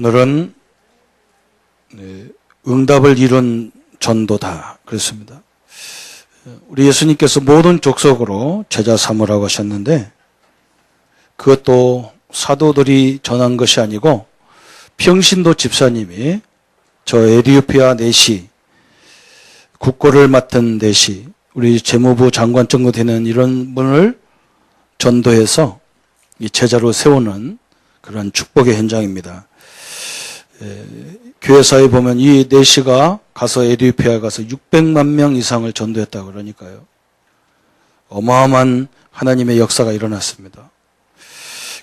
오늘은 응답을 이룬 전도다 그랬습니다. 우리 예수님께서 모든 족속으로 제자 삼으라고 하셨는데 그것도 사도들이 전한 것이 아니고 평신도 집사님이 저 에티오피아 내시 국고를 맡은 내시 우리 재무부 장관 정도 되는 이런 분을 전도해서 이 제자로 세우는 그런 축복의 현장입니다. 교회사에 보면 이 내시가 가서 에티오피아에 가서 600만 명 이상을 전도했다고 그러니까요. 어마어마한 하나님의 역사가 일어났습니다.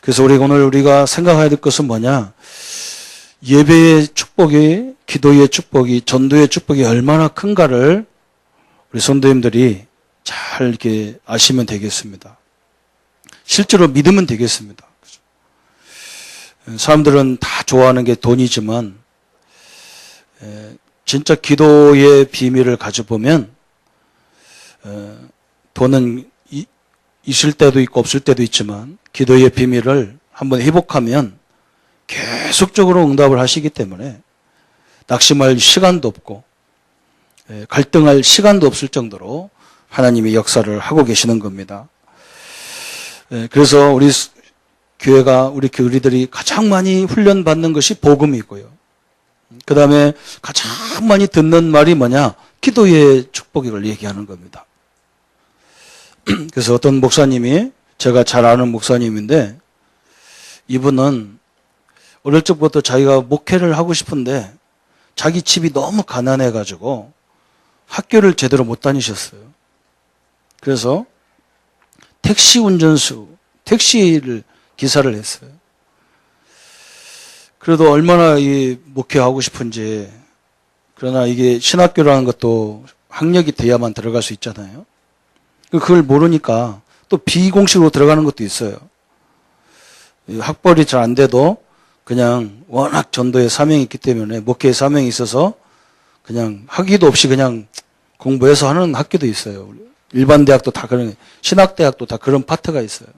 그래서 오늘 우리가 생각해야 될 것은 뭐냐? 예배의 축복이, 기도의 축복이, 전도의 축복이 얼마나 큰가를 우리 성도님들이 잘 이렇게 아시면 되겠습니다. 실제로 믿으면 되겠습니다. 사람들은 다 좋아하는 게 돈이지만 진짜 기도의 비밀을 가져보면 돈은 있을 때도 있고 없을 때도 있지만 기도의 비밀을 한번 회복하면 계속적으로 응답을 하시기 때문에 낙심할 시간도 없고 갈등할 시간도 없을 정도로 하나님이 역사를 하고 계시는 겁니다. 그래서 우리 교회가 우리들이 가장 많이 훈련받는 것이 복음이고요. 그 다음에 가장 많이 듣는 말이 뭐냐? 기도의 축복을 얘기하는 겁니다. 그래서 어떤 목사님이 제가 잘 아는 목사님인데 이분은 어릴 적부터 자기가 목회를 하고 싶은데 자기 집이 너무 가난해가지고 학교를 제대로 못 다니셨어요. 그래서 택시 운전수, 택시를 기사를 했어요. 그래도 얼마나 이 목회하고 싶은지 그러나 이게 신학교라는 것도 학력이 돼야만 들어갈 수 있잖아요. 그걸 모르니까 또 비공식으로 들어가는 것도 있어요. 학벌이 잘 안 돼도 그냥 워낙 전도의 사명이 있기 때문에 목회의 사명이 있어서 그냥 학위도 없이 그냥 공부해서 하는 학교도 있어요. 일반 대학도 다 그런, 신학대학도 다 그런 파트가 있어요.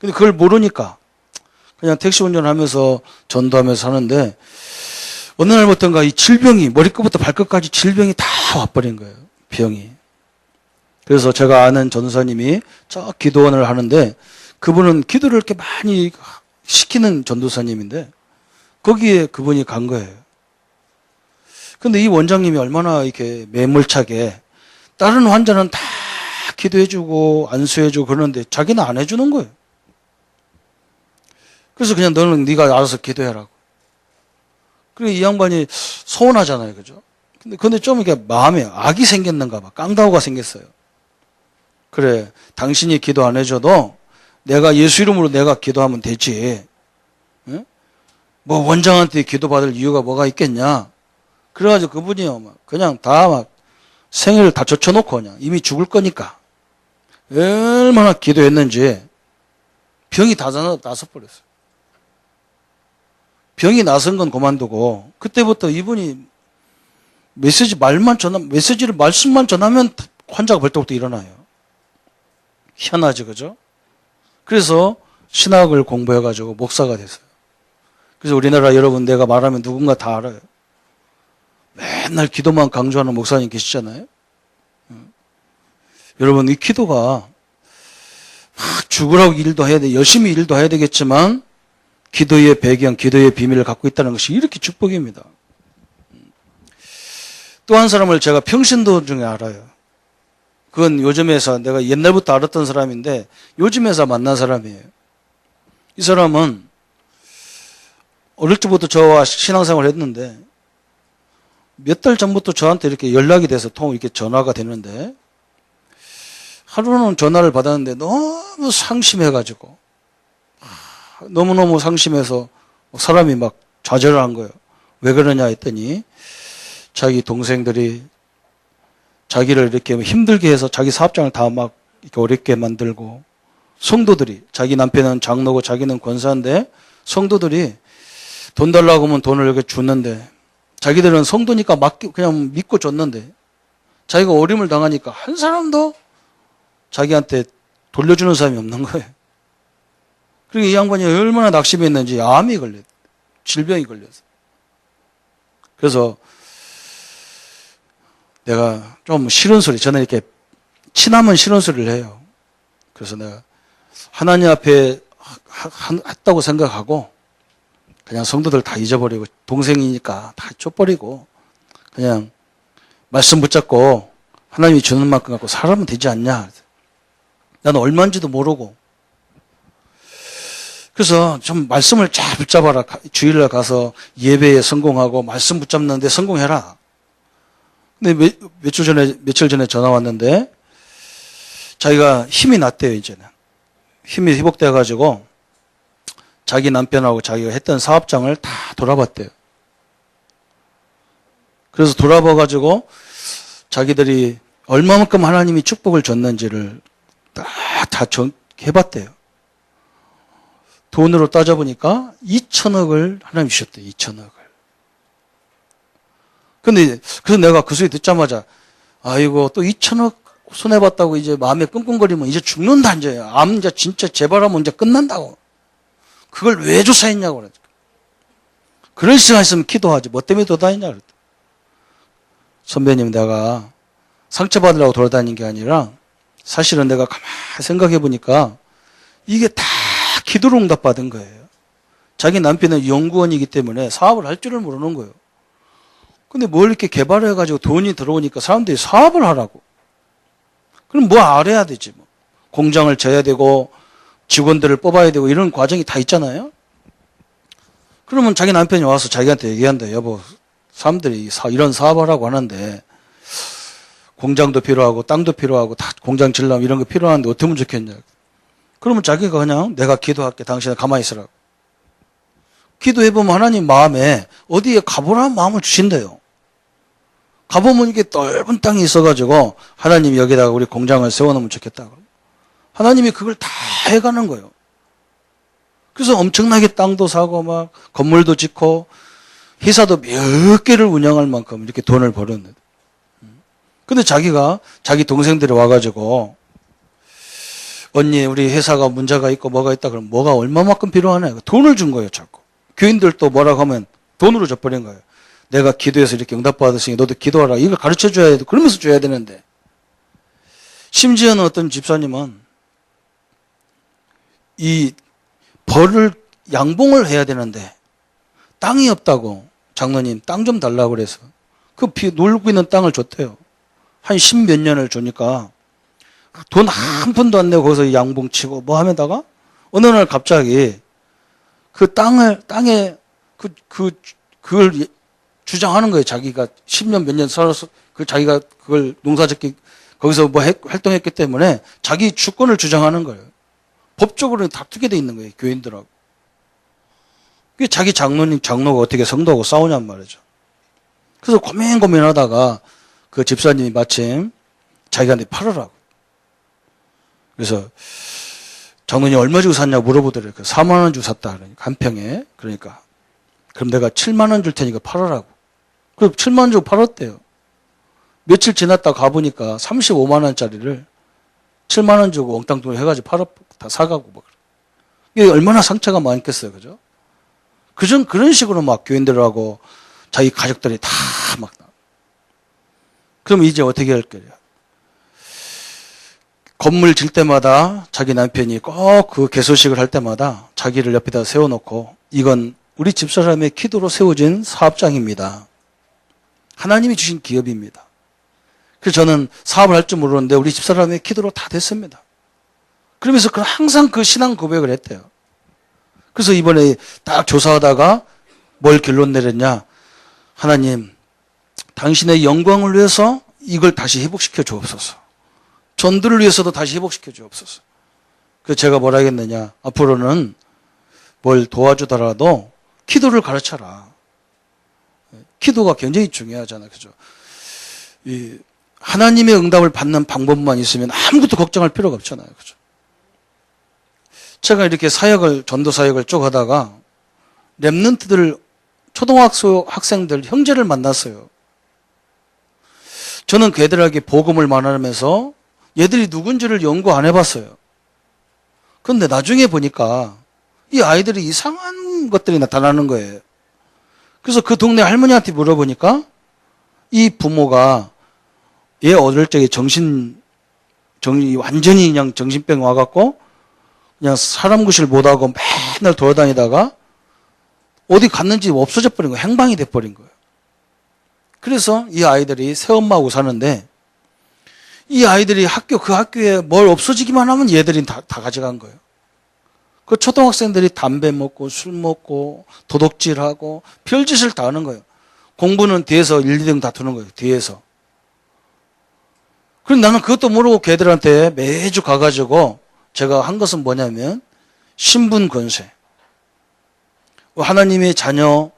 근데 그걸 모르니까 그냥 택시 운전하면서 전도하면서 하는데 어느 날부터인가 이 질병이 머리끝부터 발끝까지 질병이 다 와버린 거예요. 병이. 그래서 제가 아는 전도사님이 저 기도원을 하는데 그분은 기도를 이렇게 많이 시키는 전도사님인데 거기에 그분이 간 거예요. 근데 이 원장님이 얼마나 이렇게 매몰차게 다른 환자는 다 기도해주고 안수해주고 그러는데 자기는 안 해주는 거예요. 그래서 그냥 너는 네가 알아서 기도해라고. 그리고 이 양반이 서운하잖아요. 그죠? 근데 좀 이렇게 마음에 악이 생겼는가 봐. 깡다구가 생겼어요. 그래, 당신이 기도 안 해줘도 내가 예수 이름으로 내가 기도하면 되지. 응? 뭐 원장한테 기도받을 이유가 뭐가 있겠냐. 그래가지고 그분이요. 그냥 다 막 생애를 다 젖혀놓고 그냥 이미 죽을 거니까. 얼마나 기도했는지 병이 다 나서버렸어요. 병이 나선 건 그만두고 그때부터 이분이 메시지를 말씀만 전하면 환자가 벌떡부터 일어나요. 희한하지, 그죠? 그래서 신학을 공부해가지고 목사가 됐어요. 그래서 우리나라 여러분 내가 말하면 누군가 다 알아요. 맨날 기도만 강조하는 목사님 계시잖아요. 여러분 이 기도가 막 죽으라고 일도 해야 돼, 열심히 일도 해야 되겠지만 기도의 배경, 기도의 비밀을 갖고 있다는 것이 이렇게 축복입니다. 또 한 사람을 제가 평신도 중에 알아요. 그건 요즘에서 내가 옛날부터 알았던 사람인데 요즘에서 만난 사람이에요. 이 사람은 어릴 때부터 저와 신앙생활을 했는데 몇 달 전부터 저한테 이렇게 연락이 돼서 이렇게 전화가 되는데 하루는 전화를 받았는데 너무 상심해가지고 너무너무 상심해서 사람이 막 좌절을 한 거예요. 왜 그러냐 했더니 자기 동생들이 자기를 이렇게 힘들게 해서 자기 사업장을 다 막 이렇게 어렵게 만들고 성도들이 자기 남편은 장로고 자기는 권사인데 성도들이 돈 달라고 하면 돈을 이렇게 주는데 자기들은 성도니까 그냥 믿고 줬는데 자기가 어려움을 당하니까 한 사람도 자기한테 돌려주는 사람이 없는 거예요. 그리고 이 양반이 얼마나 낙심했는지 암이 걸렸어요. 질병이 걸려서. 그래서 내가 좀 싫은 소리, 저는 이렇게 친하면 싫은 소리를 해요. 그래서 내가 하나님 앞에 했다고 생각하고 그냥 성도들 다 잊어버리고 동생이니까 다 쫓버리고 그냥 말씀 붙잡고 하나님이 주는 만큼 갖고 살아면 되지 않냐. 나는 얼마인지도 모르고. 그래서 좀 말씀을 잘 붙잡아라. 주일날 가서 예배에 성공하고 말씀 붙잡는데 성공해라. 근데 며칠 전에 전화 왔는데 자기가 힘이 났대요, 이제는. 힘이 회복돼가지고 자기 남편하고 자기가 했던 사업장을 다 돌아봤대요. 그래서 돌아봐가지고 자기들이 얼마만큼 하나님이 축복을 줬는지를 다 해봤대요. 돈으로 따져보니까 2천억을 하나님 주셨대요. 2천억을. 근데 그래서 내가 그 소리 듣자마자 아이고 또 2천억 손해봤다고 이제 마음에 끙끙거리면 이제 죽는다 이제. 암 이제 진짜 재발하면 이제 끝난다고. 그걸 왜 조사했냐고 그랬죠. 그럴 시간 있으면 기도하지. 뭐 때문에 돌아다니냐 그랬다. 선배님 내가 상처받으려고 돌아다닌 게 아니라 사실은 내가 가만히 생각해 보니까 이게 다 기도로 응답받은 거예요. 자기 남편은 연구원이기 때문에 사업을 할 줄을 모르는 거예요. 근데 뭘 이렇게 개발해가지고 돈이 들어오니까 사람들이 사업을 하라고. 그럼 뭐 알아야 되지 뭐. 공장을 져야 되고 직원들을 뽑아야 되고 이런 과정이 다 있잖아요. 그러면 자기 남편이 와서 자기한테 얘기한다. 여보 사람들이 이런 사업을 하고 하는데 공장도 필요하고 땅도 필요하고 다 공장 질려면 이런 거 필요한데 어떻게 하면 좋겠냐. 그러면 자기가 그냥 내가 기도할게. 당신은 가만히 있으라고. 기도해보면 하나님 마음에 어디에 가보라는 마음을 주신대요. 가보면 이게 넓은 땅이 있어가지고 하나님이 여기다가 우리 공장을 세워놓으면 좋겠다. 하나님이 그걸 다 해가는 거예요. 그래서 엄청나게 땅도 사고 막 건물도 짓고 회사도 몇 개를 운영할 만큼 이렇게 돈을 벌었는데. 근데 자기가 자기 동생들이 와가지고 언니 우리 회사가 문제가 있고 뭐가 있다 그러면 뭐가 얼마만큼 필요하네. 돈을 준 거예요 자꾸. 교인들도 뭐라고 하면 돈으로 줘버린 거예요. 내가 기도해서 이렇게 응답받으시니 너도 기도하라. 이걸 가르쳐줘야 돼. 그러면서 줘야 되는데. 심지어는 어떤 집사님은 이 벌을 양봉을 해야 되는데 땅이 없다고 장로님 땅 좀 달라고 그래서 그 놀고 있는 땅을 줬대요. 한 10몇 년을 주니까 돈 한 푼도 안 내고 거기서 양봉 치고 뭐 하면다가 어느 날 갑자기 그 땅에 그걸 주장하는 거예요. 자기가 10년 몇 년 살아서 자기가 그걸 농사짓기 거기서 뭐 활동했기 때문에 자기 주권을 주장하는 거예요. 법적으로는 다투게 돼 있는 거예요. 교인들하고. 그게 자기 장로가 어떻게 성도하고 싸우냔 말이죠. 그래서 고민하다가 그 집사님이 마침 자기한테 팔으라고. 그래서 장로님 얼마 주고 샀냐고 물어보더래요. 4만 원 주고 샀다. 그러니까 한 평에. 그러니까 그럼 내가 7만 원 줄 테니까 팔으라고. 그럼 7만 원 주고 팔았대요. 며칠 지났다 가보니까 35만 원짜리를 7만 원 주고 엉땅뚱을 해가지고 다 사가고 막. 이게 얼마나 상처가 많겠어요. 그죠? 그런 식으로 막 교인들하고 자기 가족들이 다 막. 그럼 이제 어떻게 할 거냐. 건물 질 때마다 자기 남편이 꼭 그 개소식을 할 때마다 자기를 옆에다 세워놓고 이건 우리 집사람의 기도로 세워진 사업장입니다. 하나님이 주신 기업입니다. 그래서 저는 사업을 할 줄 모르는데 우리 집사람의 기도로 다 됐습니다. 그러면서 항상 그 신앙 고백을 했대요. 그래서 이번에 딱 조사하다가 뭘 결론 내렸냐. 하나님, 당신의 영광을 위해서 이걸 다시 회복시켜 주옵소서. 전도를 위해서도 다시 회복시켜 주옵소서. 그래서 제가 뭐라 하겠느냐. 앞으로는 뭘 도와주더라도 기도를 가르쳐라. 기도가 굉장히 중요하잖아요. 그죠? 하나님의 응답을 받는 방법만 있으면 아무것도 걱정할 필요가 없잖아요. 그죠? 제가 이렇게 전도 사역을 쭉 하다가 랩런트들, 초등학생들, 형제를 만났어요. 저는 그 애들에게 복음을 말하면서 얘들이 누군지를 연구 안 해봤어요. 그런데 나중에 보니까 이 아이들이 이상한 것들이 나타나는 거예요. 그래서 그 동네 할머니한테 물어보니까 이 부모가 얘 어릴 적에 완전히 그냥 정신병 와갖고 그냥 사람 구실 못하고 맨날 돌아다니다가 어디 갔는지 없어져 버린 거예요. 행방이 돼버린 거예요. 그래서 이 아이들이 새엄마하고 사는데 이 아이들이 그 학교에 뭘 없어지기만 하면 얘들이 다 가져간 거예요. 그 초등학생들이 담배 먹고 술 먹고 도둑질하고 별짓을 다 하는 거예요. 공부는 뒤에서 1, 2등 다투는 거예요. 뒤에서. 그럼 나는 그것도 모르고 걔들한테 매주 가가지고 제가 한 것은 뭐냐면 신분 권세. 하나님의 자녀,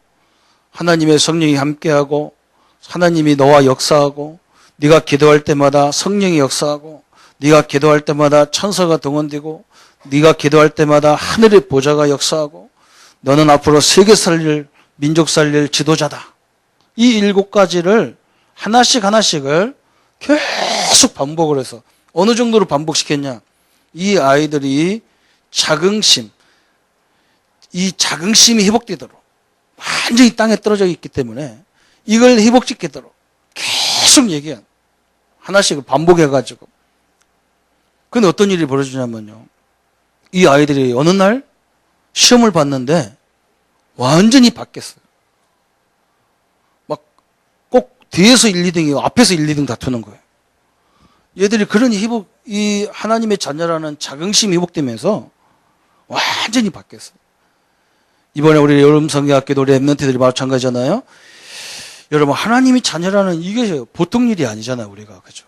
하나님의 성령이 함께하고 하나님이 너와 역사하고 네가 기도할 때마다 성령이 역사하고 네가 기도할 때마다 천사가 동원되고 네가 기도할 때마다 하늘의 보좌가 역사하고 너는 앞으로 세계 살릴 민족 살릴 지도자다. 이 7가지를 하나씩을 계속 반복을 해서 어느 정도로 반복시켰냐. 이 아이들이 이 자긍심이 회복되도록 완전히 땅에 떨어져 있기 때문에 이걸 회복시키도록 계속 얘기한 하나씩을 반복해가지고. 근데 어떤 일이 벌어지냐면요. 이 아이들이 어느 날 시험을 봤는데 완전히 바뀌었어요. 막 꼭 뒤에서 1, 2등이고 앞에서 1, 2등 다투는 거예요. 얘들이 그런 이 하나님의 자녀라는 자긍심이 회복되면서 완전히 바뀌었어요. 이번에 우리 여름성경학교도 우리 랩런트들이 마찬가지잖아요. 여러분 하나님이 자녀라는 이게 보통 일이 아니잖아요. 우리가 그죠?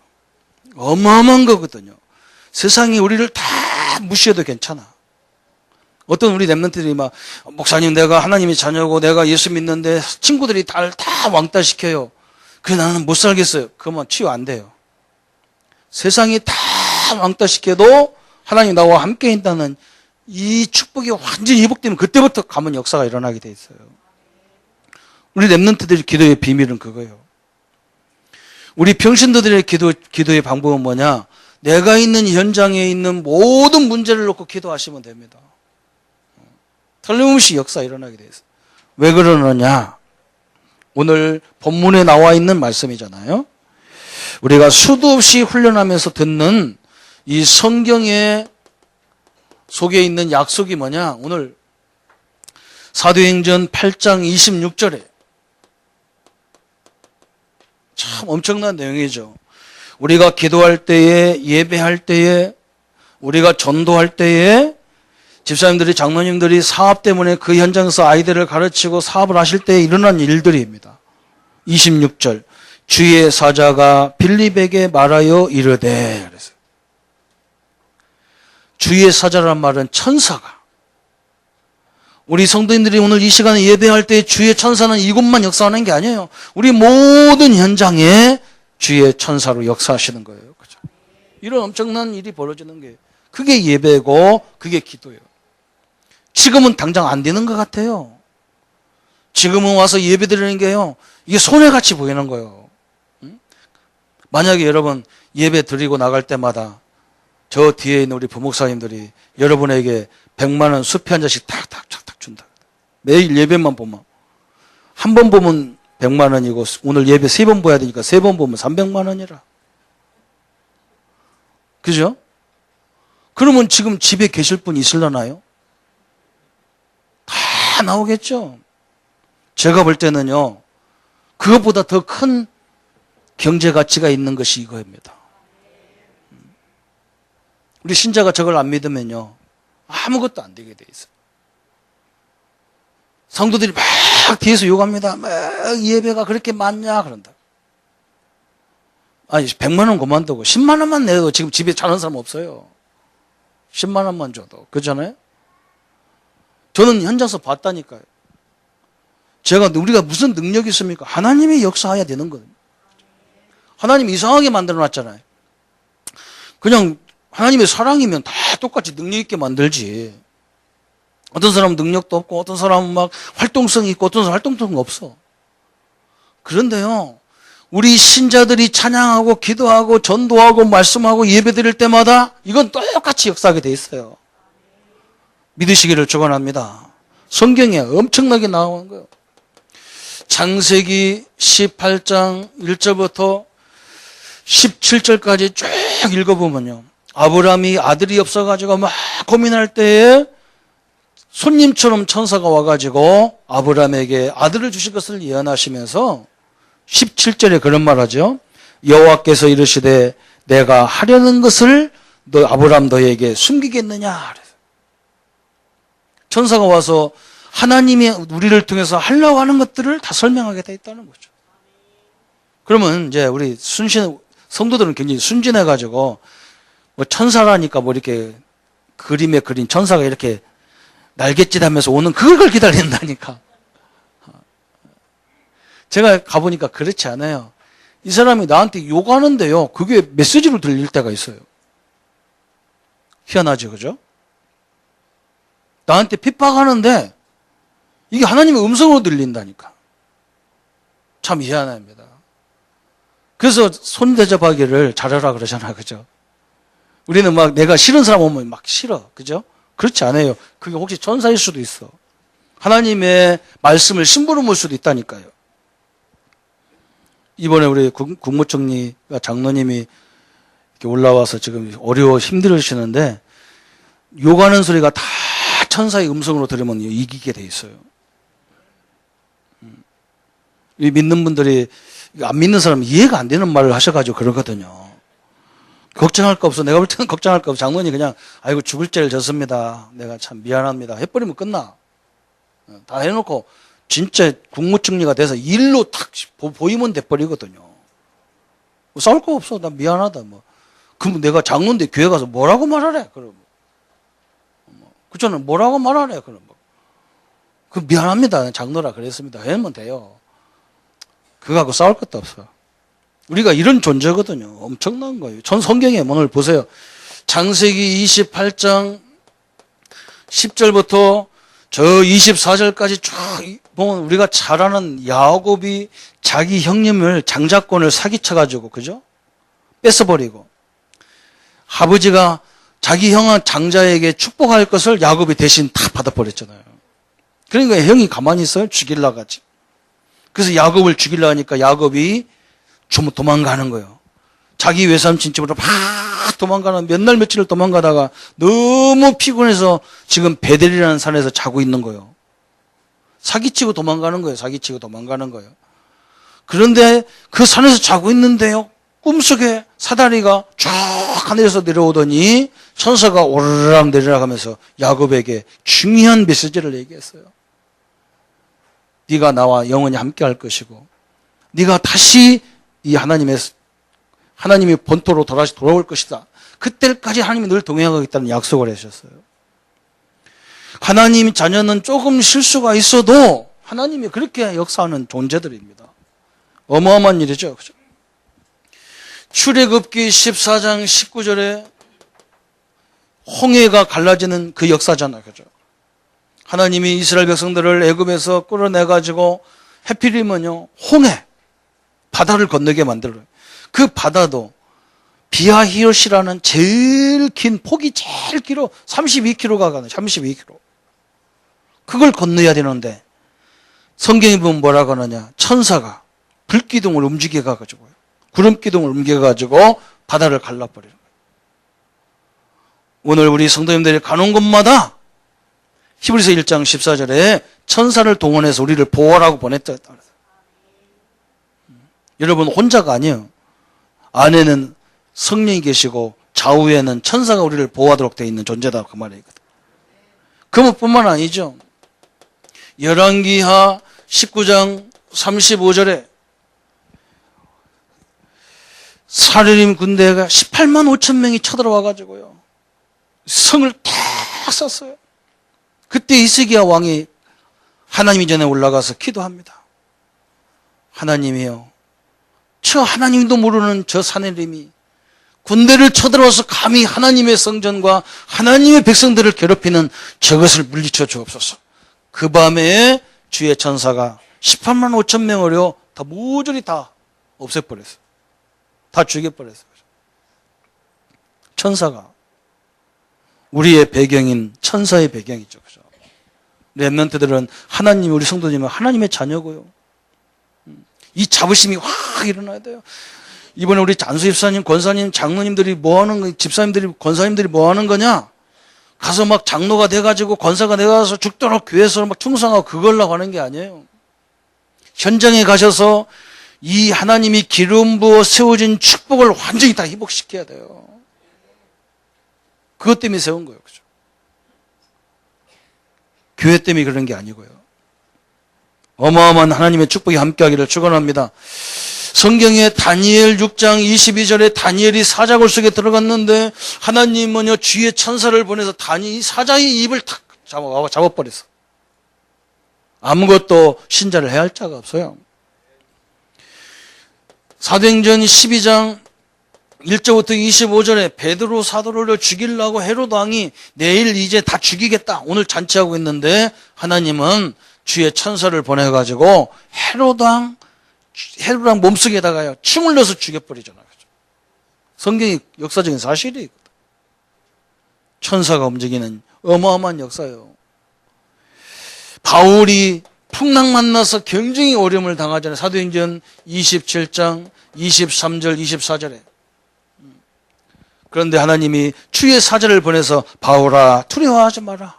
어마어마한 거거든요. 세상이 우리를 다 무시해도 괜찮아. 어떤 우리 랩런트들이 막 목사님 내가 하나님의 자녀고 내가 예수 믿는데 친구들이 다 왕따시켜요. 그래 나는 못 살겠어요. 그러면 치유 안 돼요. 세상이 다 왕따시켜도 하나님 나와 함께 있다는 이 축복이 완전히 회복되면 그때부터 가문 역사가 일어나게 돼 있어요. 우리 랩런트들의 기도의 비밀은 그거예요. 우리 평신도들의 기도의 방법은 뭐냐? 내가 있는 현장에 있는 모든 문제를 놓고 기도하시면 됩니다. 틀림없이 역사 일어나게 돼 있어요. 왜 그러느냐? 오늘 본문에 나와 있는 말씀이잖아요. 우리가 수도 없이 훈련하면서 듣는 이 성경의 속에 있는 약속이 뭐냐? 오늘 사도행전 8장 26절에 참 엄청난 내용이죠. 우리가 기도할 때에, 예배할 때에, 우리가 전도할 때에 집사님들이, 장로님들이 사업 때문에 그 현장에서 아이들을 가르치고 사업을 하실 때에 일어난 일들입니다. 26절 주의 사자가 빌립에게 말하여 이르되, 그랬어요. 주의 사자란 말은 천사가, 우리 성도님들이 오늘 이 시간에 예배할 때 주의 천사는 이곳만 역사하는 게 아니에요. 우리 모든 현장에 주의 천사로 역사하시는 거예요. 그죠? 이런 엄청난 일이 벌어지는 게 그게 예배고 그게 기도예요. 지금은 당장 안 되는 것 같아요. 지금은 와서 예배 드리는 게요, 이게 손해같이 보이는 거예요. 만약에 여러분 예배 드리고 나갈 때마다 저 뒤에 있는 우리 부목사님들이 여러분에게 100만 원 수표 한 잔씩 탁탁탁탁 준다. 매일 예배만 보면 한 번 보면 100만 원이고 오늘 예배 3번 봐야 되니까 3번 보면 300만 원이라. 그죠? 그러면 지금 집에 계실 분 있으려나요? 다 나오겠죠. 제가 볼 때는요, 그것보다 더 큰 경제 가치가 있는 것이 이거입니다. 우리 신자가 저걸 안 믿으면요, 아무것도 안 되게 돼 있어요. 성도들이 막 뒤에서 욕합니다. 막 예배가 그렇게 많냐 그런다. 아니 100만 원 그만두고 10만 원만 내도 지금 집에 자는 사람 없어요. 10만 원만 줘도. 그렇잖아요? 저는 현장에서 봤다니까요. 우리가 무슨 능력이 있습니까? 하나님이 역사해야 되는 거예요. 하나님이 이상하게 만들어놨잖아요. 그냥 하나님의 사랑이면 다 똑같이 능력 있게 만들지. 어떤 사람은 능력도 없고 어떤 사람은 막 활동성이 있고 어떤 사람은 활동성이 없어. 그런데요, 우리 신자들이 찬양하고 기도하고 전도하고 말씀하고 예배드릴 때마다 이건 똑같이 역사하게 돼 있어요. 믿으시기를 축원합니다. 성경에 엄청나게 나오는 거예요. 창세기 18장 1절부터 17절까지 쭉 읽어보면요. 아브라함이 아들이 없어가지고 막 고민할 때에 손님처럼 천사가 와가지고 아브라함에게 아들을 주실 것을 예언하시면서 17절에 그런 말하죠. 여호와께서 이르시되 내가 하려는 것을 너 아브라함 너에게 숨기겠느냐. 천사가 와서 하나님이 우리를 통해서 하려고 하는 것들을 다 설명하게 돼 있다는 거죠. 그러면 이제 우리 성도들은 굉장히 순진해가지고 뭐 천사라니까 뭐 이렇게 그림에 그린 천사가 이렇게 날갯짓 하면서 오는 그걸 기다린다니까. 제가 가보니까 그렇지 않아요. 이 사람이 나한테 욕하는데요. 그게 메시지로 들릴 때가 있어요. 희한하죠, 그죠? 나한테 핍박하는데 이게 하나님의 음성으로 들린다니까. 참 희한합니다. 그래서 손 대접하기를 잘하라 그러잖아, 그죠? 우리는 막 내가 싫은 사람 오면 막 싫어, 그죠? 그렇지 않아요. 그게 혹시 천사일 수도 있어. 하나님의 말씀을 심부름할 수도 있다니까요. 이번에 우리 국무총리가 장로님이 이렇게 올라와서 지금 힘들으시는데 욕하는 소리가 다 천사의 음성으로 들으면 이기게 돼 있어요. 이 믿는 분들이 안 믿는 사람은 이해가 안 되는 말을 하셔가지고 그러거든요. 걱정할 거 없어. 내가 볼 때는 걱정할 거 없어. 장로님 그냥 아이고 죽을 죄를 졌습니다. 내가 참 미안합니다. 해버리면 끝나. 다 해놓고 진짜 국무총리가 돼서 일로 탁 보이면 돼버리거든요. 뭐 싸울 거 없어. 나 미안하다. 뭐. 그럼 내가 장로인데 교회 가서 뭐라고 말하래? 그럼. 그렇잖아요. 뭐라고 말하래? 그럼. 그 미안합니다. 장로라 그랬습니다. 하면 돼요. 그거하고 싸울 것도 없어. 우리가 이런 존재거든요. 엄청난 거예요. 전 성경에 오늘 보세요. 창세기 28장 10절부터 저 24절까지 쭉 보면 우리가 잘 아는 야곱이 자기 형님을 장자권을 사기쳐가지고, 그죠? 뺏어버리고. 아버지가 자기 형 장자에게 축복할 것을 야곱이 대신 다 받아버렸잖아요. 그러니까 형이 가만히 있어요? 죽이려고 하지. 그래서 야곱을 죽이려고 하니까 야곱이 도망가는 거예요. 자기 외삼촌 집으로 막 도망가는, 몇 날 며칠을 도망가다가 너무 피곤해서 지금 베델이라는 산에서 자고 있는 거예요. 사기치고 도망가는 거예요. 사기치고 도망가는 거예요. 그런데 그 산에서 자고 있는데요, 꿈속에 사다리가 쭉 하늘에서 내려오더니 천사가 오르락 내리락하면서 야곱에게 중요한 메시지를 얘기했어요. 네가 나와 영원히 함께 할 것이고 네가 다시 이 하나님의 본토로 다시 돌아올 것이다. 그때까지 하나님이 늘 동행하겠다는 약속을 하셨어요. 하나님 자녀는 조금 실수가 있어도 하나님이 그렇게 역사하는 존재들입니다. 어마어마한 일이죠. 그죠? 출애굽기 14장 19절에 홍해가 갈라지는 그 역사잖아요. 그죠? 하나님이 이스라엘 백성들을 애굽에서 끌어내가지고 해필이면요, 홍해, 바다를 건너게 만들어요. 그 바다도 비하히롯이라는 제일 긴 폭이 제일 길어 32km가 가는 32km. 그걸 건너야 되는데 성경에 보면 뭐라고 하느냐, 천사가 불기둥을 움직여가지고요, 구름기둥을 움직여가지고 바다를 갈라버리는 거예요. 오늘 우리 성도님들이 가는 곳마다 히브리서 1장 14절에 천사를 동원해서 우리를 보호하라고 보냈다. 여러분 혼자가 아니에요. 안에는 성령이 계시고 좌우에는 천사가 우리를 보호하도록 되어 있는 존재다, 그 말이거든. 그것뿐만 아니죠. 열왕기하 19장 35절에 사르림 군대가 18만 5천 명이 쳐들어와가지고요, 성을 다 쐈어요. 그때 이스기야 왕이 하나님 전에 올라가서 기도합니다. 하나님이요, 저 하나님도 모르는 저 사내림이 군대를 쳐들어와서 감히 하나님의 성전과 하나님의 백성들을 괴롭히는 저것을 물리쳐 주옵소서. 그 밤에 주의 천사가 18만 5천 명을요 다 모조리 다 없애버렸어요. 다 죽여버렸어요. 천사가 우리의 배경인 천사의 배경이죠. 그죠? 렘넌트들은 하나님, 우리 성도님은 하나님의 자녀고요. 이 자부심이 확 일어나야 돼요. 이번에 우리 안수 집사님, 권사님, 장로님들이 뭐 하는 거, 집사님들이, 권사님들이 뭐 하는 거냐? 가서 막 장로가 돼가지고 권사가 돼가서 죽도록 교회에서 막 충성하고 그걸로 하는 게 아니에요. 현장에 가셔서 이 하나님이 기름 부어 세워진 축복을 완전히 다 회복시켜야 돼요. 그것 때문에 세운 거예요. 그죠? 교회 때문에 그런 게 아니고요. 어마어마한 하나님의 축복이 함께하기를 축원합니다. 성경에 다니엘 6장 22절에 다니엘이 사자굴 속에 들어갔는데 하나님은요 주의 천사를 보내서 사자의 입을 탁 잡아버렸어. 아무것도 신자를 해야 할 자가 없어요. 사도행전 12장 1절부터 25절에 베드로 사도를 죽이려고 헤롯 왕이 내일 이제 다 죽이겠다. 오늘 잔치하고 있는데 하나님은 주의 천사를 보내가지고 헤롯 왕 몸속에다가요 침을 넣어서 죽여버리잖아요. 성경이 역사적인 사실이거든. 천사가 움직이는 어마어마한 역사예요. 바울이 풍랑 만나서 굉장히 어려움을 당하잖아요. 사도행전 27장 23절 24절에. 그런데 하나님이 주의 사자를 보내서 바울아 두려워하지 마라.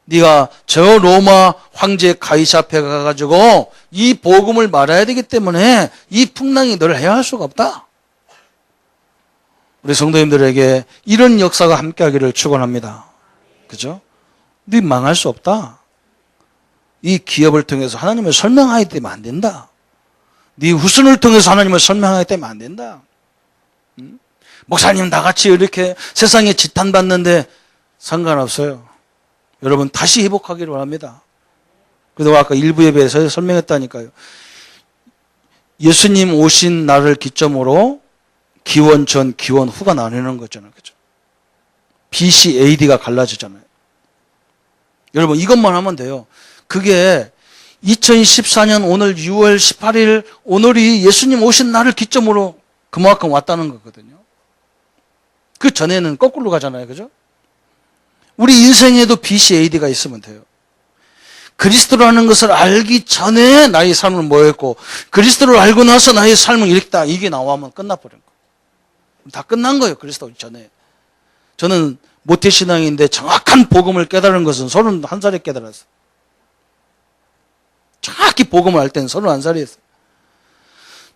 네가 저 로마 황제 가이사 앞에 가가지고 이 복음을 말해야 되기 때문에 이 풍랑이 너를 해야 할 수가 없다. 우리 성도님들에게 이런 역사가 함께하기를 축원합니다. 그죠? 네 망할 수 없다. 이 기업을 통해서 하나님을 설명하기 때문에 안 된다. 네 후손을 통해서 하나님을 설명하기 때문에 안 된다. 목사님 나같이 이렇게 세상에 지탄받는데 상관없어요. 여러분 다시 회복하기를 바랍니다. 그래서 아까 일부 예배에서 설명했다니까요. 예수님 오신 날을 기점으로 기원 전, 기원 후가 나뉘는 거잖아요. 그죠? BC, AD가 갈라지잖아요. 여러분 이것만 하면 돼요. 그게 2014년 오늘 6월 18일 오늘이 예수님 오신 날을 기점으로 그만큼 왔다는 거거든요. 그 전에는 거꾸로 가잖아요. 그죠? 우리 인생에도 BC, AD가 있으면 돼요. 그리스도라는 것을 알기 전에 나의 삶을 뭐였고 그리스도를 알고 나서 나의 삶은 이랬다. 이게 나오면 끝나버린 거예요. 다 끝난 거예요. 그리스도 전에. 저는 모태신앙인데 정확한 복음을 깨달은 것은 31살에 깨달았어요. 정확히 복음을 알 때는 31살이었어요.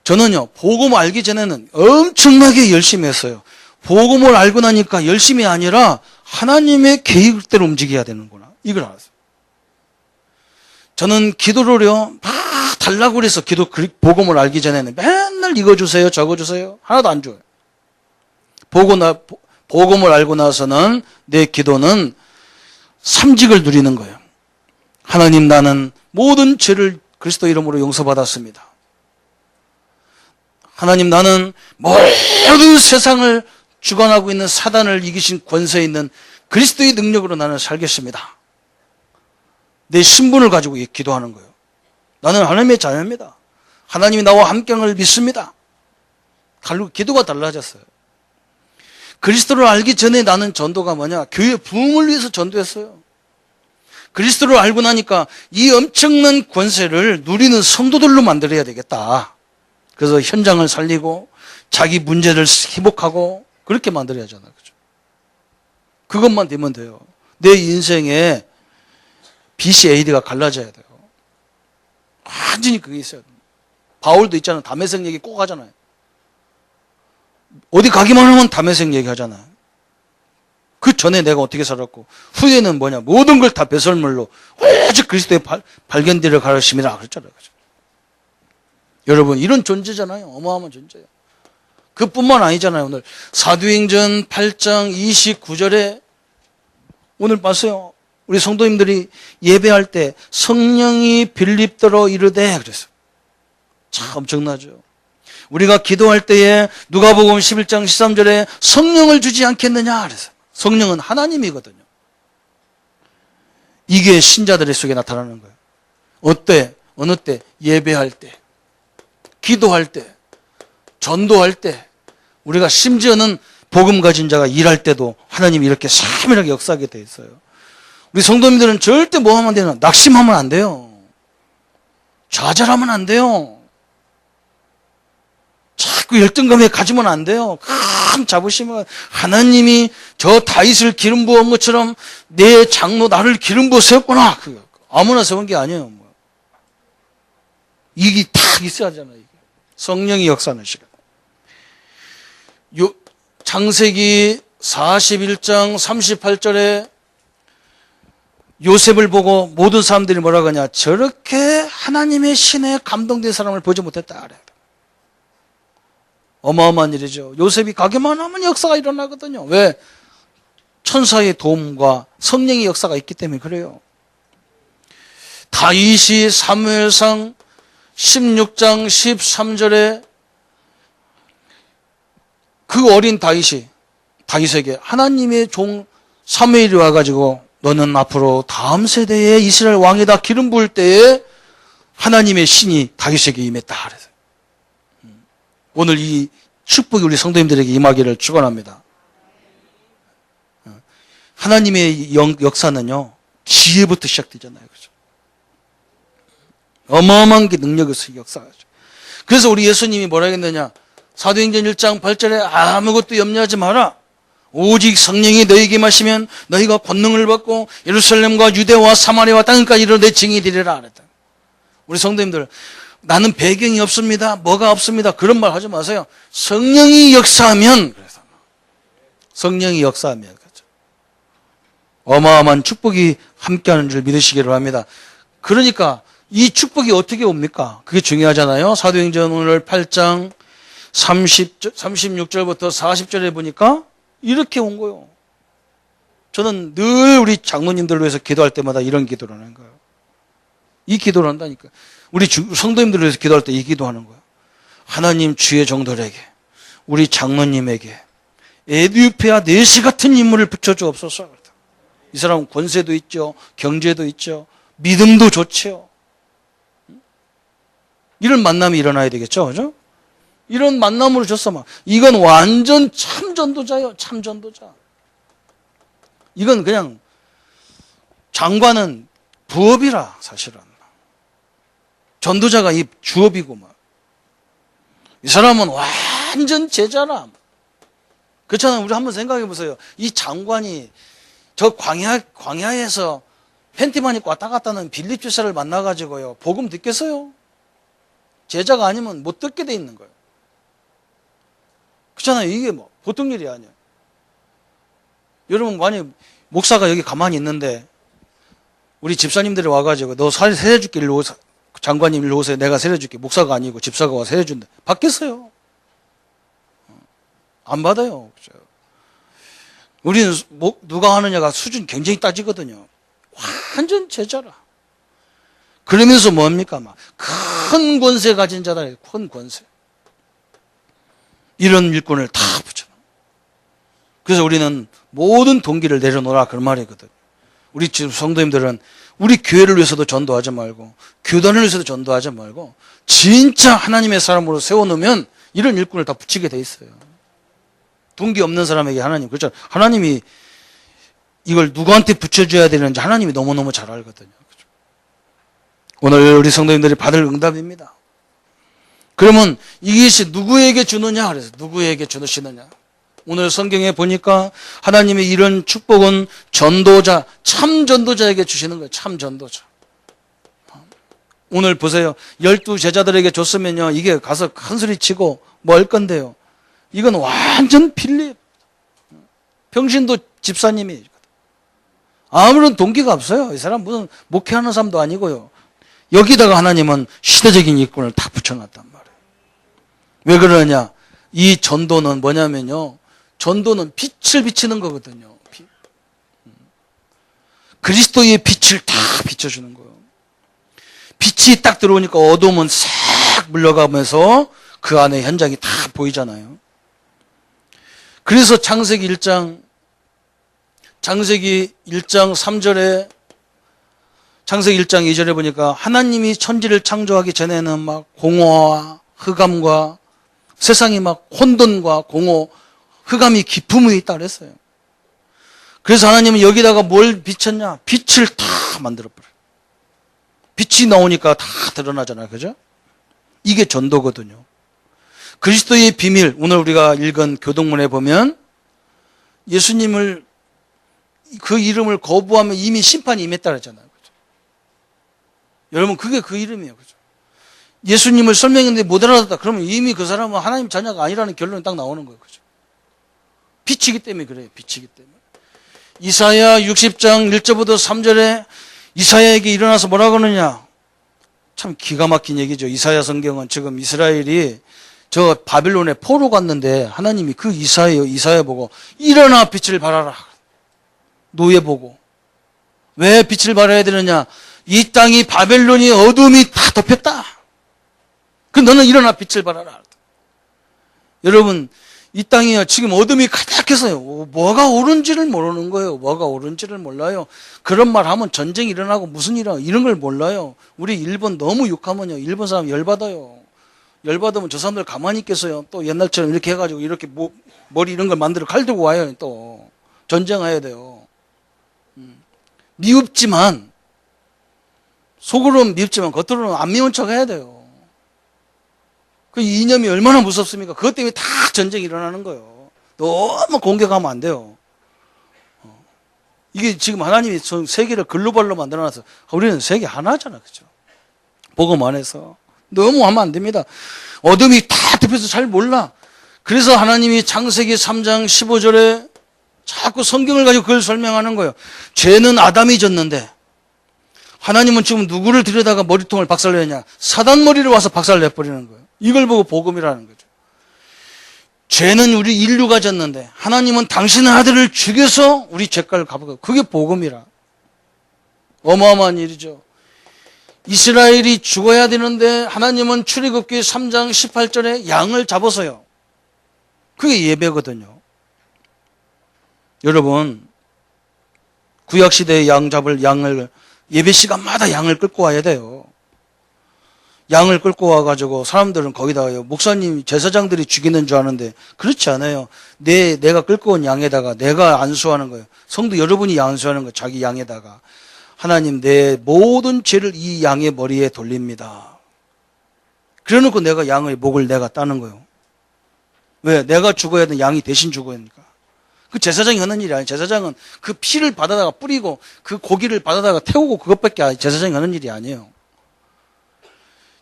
저는요. 복음을 알기 전에는 엄청나게 열심히 했어요. 복음을 알고 나니까 열심이 아니라 하나님의 계획대로 움직여야 되는구나. 이걸 알았어요. 저는 기도를요, 막 달라고 그래서 복음을 알기 전에는 맨날 이거 주세요, 저거 주세요. 하나도 안 줘요. 복음을 알고 나서는 내 기도는 삼직을 누리는 거예요. 하나님 나는 모든 죄를 그리스도 이름으로 용서받았습니다. 하나님 나는 모든 세상을 주관하고 있는 사단을 이기신 권세 있는 그리스도의 능력으로 나는 살겠습니다. 내 신분을 가지고 기도하는 거예요. 나는 하나님의 자녀입니다. 하나님이 나와 함께를 믿습니다. 기도가 달라졌어요. 그리스도를 알기 전에 나는 전도가 뭐냐? 교회 부흥을 위해서 전도했어요. 그리스도를 알고 나니까 이 엄청난 권세를 누리는 성도들로 만들어야 되겠다. 그래서 현장을 살리고 자기 문제를 회복하고 그렇게 만들어야 하잖아요. 그죠? 그것만 되면 돼요. 내 인생에 BCAD가 갈라져야 돼요. 완전히 그게 있어요. 바울도 있잖아요. 다메섹 얘기 꼭 하잖아요. 어디 가기만 하면 다메섹 얘기 하잖아요. 그 전에 내가 어떻게 살았고 후에는 뭐냐. 모든 걸 다 배설물로 오직 그리스도의 발견되려 가르침이라 그랬잖아요. 그죠? 여러분 이런 존재잖아요. 어마어마한 존재예요. 그뿐만 아니잖아요. 오늘 사도행전 8장 29절에 오늘 봤어요. 우리 성도님들이 예배할 때 성령이 빌립더러 이르되 그랬어요. 참 엄청나죠. 우리가 기도할 때에 누가복음 11장 13절에 성령을 주지 않겠느냐 그랬어요. 성령은 하나님이거든요. 이게 신자들의 속에 나타나는 거예요. 어때? 어느 때? 예배할 때, 기도할 때, 전도할 때, 우리가 심지어는 복음 가진 자가 일할 때도 하나님이 이렇게 세밀하게 역사하게 돼 있어요. 우리 성도님들은 절대 뭐 하면 안 되나? 낙심하면 안 돼요. 좌절하면 안 돼요. 자꾸 열등감에 가지면 안 돼요. 큰 자부심은 하나님이 저 다윗을 기름 부은 것처럼 내 장로 나를 기름 부어 세웠구나. 아무나 세운 게 아니에요. 이게 딱 있어야 하잖아요. 이게. 성령이 역사하는 시간. 창세기 41장 38절에 요셉을 보고 모든 사람들이 뭐라고 하냐. 저렇게 하나님의 신에 감동된 사람을 보지 못했다. 그래. 어마어마한 일이죠. 요셉이 가기만 하면 역사가 일어나거든요. 왜? 천사의 도움과 성령의 역사가 있기 때문에 그래요. 다윗이 사무엘상 16장 13절에 그 어린 다윗에게 하나님의 종 사무엘이 와가지고 너는 앞으로 다음 세대에 이스라엘 왕에다 기름 부을 때에 하나님의 신이 다윗에게 임했다. 그래서 오늘 이 축복이 우리 성도님들에게 임하기를 축원합니다. 하나님의 역사는요 지혜부터 시작되잖아요. 그죠? 어마어마한 게 능력에서 역사하죠. 그래서 우리 예수님이 뭐라 했느냐? 사도행전 1장 8절에 아무것도 염려하지 마라. 오직 성령이 너희에게 마시면 너희가 권능을 받고 예루살렘과 유대와 사마리아와 땅까지 이르러 내 증인이 되리라 그랬다. 우리 성도님들 나는 배경이 없습니다. 뭐가 없습니다. 그런 말 하지 마세요. 성령이 역사하면 그래서 성령이 역사하면 그렇죠. 어마어마한 축복이 함께하는 줄 믿으시기를 합니다. 그러니까 이 축복이 어떻게 옵니까? 그게 중요하잖아요. 사도행전 오늘 8장 36절부터 40절에 보니까 이렇게 온 거예요. 저는 늘 우리 장로님들을 위해서 기도할 때마다 이런 기도를 하는 거예요. 이 기도를 한다니까. 우리 성도님들을 위해서 기도할 때 이 기도하는 거예요. 하나님 주의 종들에게 우리 장로님에게 에디오피아 내시 같은 인물을 붙여주옵소서. 이 사람은 권세도 있죠. 경제도 있죠. 믿음도 좋죠. 이런 만남이 일어나야 되겠죠. 그죠? 이런 만남으로 줬어. 막. 이건 완전 참 전도자예요. 참 전도자. 이건 그냥 장관은 부업이라 사실은. 전도자가 이 주업이고 막. 이 사람은 완전 제자라. 그렇잖아요. 우리 한번 생각해 보세요. 이 장관이 저 광야에서 팬티만 입고 왔다 갔다 하는 빌립 주사를 만나가지고요. 복음 듣겠어요? 제자가 아니면 못 듣게 돼 있는 거예요. 그렇잖아요. 이게 뭐 보통 일이 아니에요. 여러분 만약 목사가 여기 가만히 있는데 우리 집사님들이 와가지고 너 세례줄게 일로 오세요. 장관님 일로 오세요. 내가 세례줄게. 목사가 아니고 집사가 와서 세례준다. 받겠어요? 안 받아요. 우리는 누가 하느냐가 수준 굉장히 따지거든요. 완전 제자라. 그러면서 뭡니까? 막 큰 권세 가진 자다. 큰 권세. 이런 일꾼을 다 붙여. 그래서 우리는 모든 동기를 내려놓으라 그런 말이거든. 우리 성도님들은 우리 교회를 위해서도 전도하지 말고 교단을 위해서도 전도하지 말고 진짜 하나님의 사람으로 세워놓으면 이런 일꾼을 다 붙이게 돼 있어요. 동기 없는 사람에게 하나님 그렇죠. 하나님이 이걸 누구한테 붙여줘야 되는지 하나님이 너무너무 잘 알거든요. 그렇죠? 오늘 우리 성도님들이 받을 응답입니다. 그러면 이것이 누구에게 주느냐? 그래서 누구에게 주시느냐? 오늘 성경에 보니까 하나님의 이런 축복은 전도자, 참 전도자에게 주시는 거예요. 참 전도자. 오늘 보세요. 12 제자들에게 줬으면요. 이게 가서 큰 소리 치고 뭐 할 건데요. 이건 완전 필립. 평신도 집사님이. 아무런 동기가 없어요. 이 사람 무슨 목회하는 사람도 아니고요. 여기다가 하나님은 시대적인 일꾼을 다 붙여놨단 말이에요. 왜 그러냐? 이 전도는 뭐냐면요. 전도는 빛을 비치는 거거든요. 그리스도의 빛을 다 비춰주는 거예요. 빛이 딱 들어오니까 어두움은 싹 물러가면서 그 안에 현장이 다 보이잖아요. 그래서 창세기 1장 3절에 창세기 1장 2절에 보니까 하나님이 천지를 창조하기 전에는 막 공허와 흑암과 세상이 막 혼돈과 공허, 흑암이 기품이 있다 그랬어요. 그래서 하나님은 여기다가 뭘 비쳤냐? 빛을 다 만들어버려요. 빛이 나오니까 다 드러나잖아요. 그죠? 이게 전도거든요. 그리스도의 비밀, 오늘 우리가 읽은 교동문에 보면 예수님을 그 이름을 거부하면 이미 심판이 임했다 그랬잖아요. 그죠? 여러분 그게 그 이름이에요. 그죠? 예수님을 설명했는데 못 알아듣다. 그러면 이미 그 사람은 하나님 자녀가 아니라는 결론이 딱 나오는 거예요. 그죠? 빛이기 때문에 그래요. 빛이기 때문에. 이사야 60장 1절부터 3절에 이사야에게 일어나서 뭐라고 하느냐. 참 기가 막힌 얘기죠. 이사야 성경은 지금 이스라엘이 저 바빌론에 포로 갔는데 하나님이 그 이사야 보고 일어나 빛을 발하라. 노예 보고. 왜 빛을 발해야 되느냐. 이 땅이 바벨론이 어둠이 다 덮였다. 그 너는 일어나 빛을 발하라. 여러분 이 땅이 지금 어둠이 가득해서요. 뭐가 옳은지를 모르는 거예요. 뭐가 옳은지를 몰라요. 그런 말 하면 전쟁이 일어나고 무슨 일이야. 이런 걸 몰라요. 우리 일본 너무 욕하면요. 일본 사람 열받아요. 열받으면 저 사람들 가만히 있겠어요. 또 옛날처럼 이렇게 해가지고 이렇게 머리 이런 걸 만들어 칼 들고 와요. 또 전쟁해야 돼요. 미흡지만 속으로는 미흡지만 겉으로는 안 미운 척 해야 돼요. 그 이념이 얼마나 무섭습니까? 그것 때문에 다 전쟁이 일어나는 거예요. 너무 공격하면 안 돼요. 이게 지금 하나님이 세계를 글로벌로 만들어놔서 우리는 세계 하나잖아. 그죠? 복음 안에서. 너무 하면 안 됩니다. 어둠이 다 덮여서 잘 몰라. 그래서 하나님이 창세기 3장 15절에 자꾸 성경을 가지고 그걸 설명하는 거예요. 죄는 아담이 졌는데 하나님은 지금 누구를 들여다가 머리통을 박살내냐. 사단 머리를 와서 박살내버리는 거예요. 이걸 보고 복음이라는 거죠. 죄는 우리 인류가 졌는데 하나님은 당신의 아들을 죽여서 우리 죄가를 갚아가고 그게 복음이라. 어마어마한 일이죠. 이스라엘이 죽어야 되는데 하나님은 출애굽기 3장 18절에 양을 잡아서요. 그게 예배거든요. 여러분 구약시대에 양을 예배 시간마다 양을 끌고 와야 돼요. 양을 끌고 와가지고 사람들은 거기다가요. 목사님 제사장들이 죽이는 줄 아는데 그렇지 않아요. 내가 끌고 온 양에다가 내가 안수하는 거예요. 성도 여러분이 안수하는 거예요. 자기 양에다가. 하나님 내 모든 죄를 이 양의 머리에 돌립니다. 그래놓고 내가 양의 목을 내가 따는 거예요. 왜? 내가 죽어야 되는 양이 대신 죽어야 하니까. 그 제사장이 하는 일이 아니에요. 제사장은 그 피를 받아다가 뿌리고 그 고기를 받아다가 태우고 그것밖에 제사장이 하는 일이 아니에요.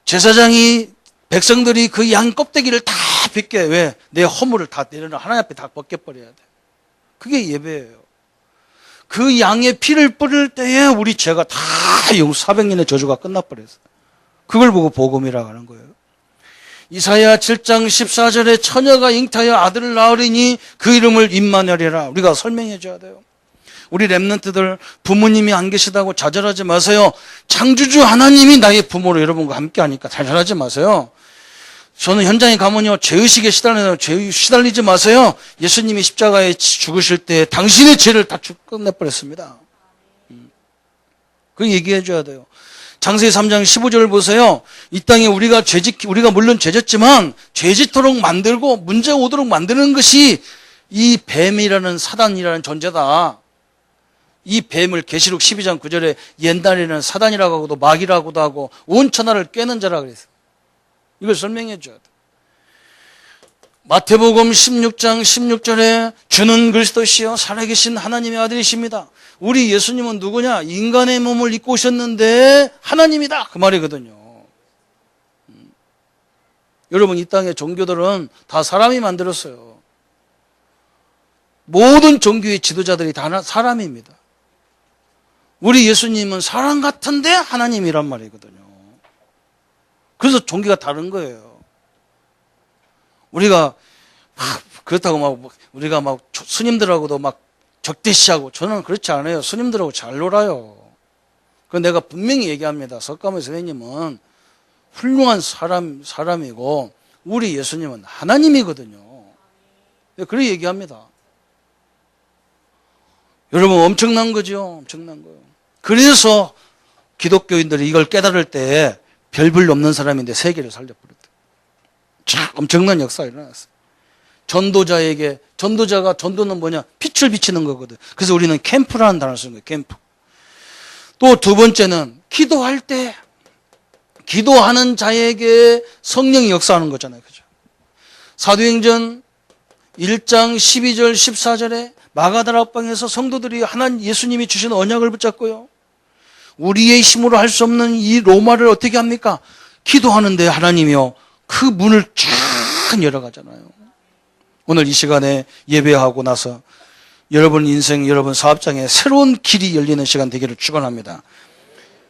제사장이 백성들이 그 양 껍데기를 다 벗겨요. 왜? 내 허물을 다 내려놔. 하나님 앞에 다 벗겨버려야 돼. 그게 예배예요. 그 양의 피를 뿌릴 때에 우리 죄가 다 400년의 저주가 끝나버렸어요. 그걸 보고 복음이라고 하는 거예요. 이사야 7장 14절에 처녀가 잉타하여 아들을 낳으리니 그 이름을 임마누엘이라. 우리가 설명해 줘야 돼요. 우리 렘넌트들 부모님이 안 계시다고 좌절하지 마세요. 창조주 하나님이 나의 부모로 여러분과 함께 하니까 좌절하지 마세요. 저는 현장에 가면요. 죄의식에 시달리지 마세요. 예수님이 십자가에 죽으실 때 당신의 죄를 다 끝내버렸습니다. 그 얘기해 줘야 돼요. 창세기 3장 15절을 보세요. 이 땅에 우리가 물론 죄졌지만 죄짓도록 만들고 문제 오도록 만드는 것이 이 뱀이라는 사단이라는 존재다. 이 뱀을 계시록 12장 9절에 옛날에는 사단이라고 하고도 마귀라고도 하고 온 천하를 꿰는 자라 그랬어요. 이걸 설명해 줘야 돼. 마태복음 16장 16절에 주는 그리스도시요 살아계신 하나님의 아들이십니다. 우리 예수님은 누구냐? 인간의 몸을 입고 오셨는데 하나님이다. 그 말이거든요. 여러분 이 땅의 종교들은 다 사람이 만들었어요. 모든 종교의 지도자들이 다 사람입니다. 우리 예수님은 사람 같은데 하나님이란 말이거든요. 그래서 종교가 다른 거예요. 우리가 그렇다고 우리가 스님들하고도 적대시하고 저는 그렇지 않아요. 스님들하고 잘 놀아요. 그건 내가 분명히 얘기합니다. 석가모니 선생님은 훌륭한 사람이고 우리 예수님은 하나님이거든요. 그렇게 얘기합니다. 여러분 엄청난 거죠. 엄청난 거예요. 그래서 기독교인들이 이걸 깨달을 때 별볼 없는 사람인데 세계를 살려버렸다. 참 엄청난 역사가 일어났어요. 전도는 뭐냐? 빛을 비치는 거거든. 그래서 우리는 캠프라는 단어를 쓰는 거예요. 캠프. 또 두 번째는 기도할 때 기도하는 자에게 성령이 역사하는 거잖아요. 그죠? 사도행전 1장 12절 14절에 마가다라 방에서 성도들이 하나님 예수님이 주신 언약을 붙잡고요. 우리의 힘으로 할 수 없는 이 로마를 어떻게 합니까? 기도하는데 하나님이요. 그 문을 쫙 열어가잖아요. 오늘 이 시간에 예배하고 나서 여러분 인생, 여러분 사업장에 새로운 길이 열리는 시간 되기를 축원합니다.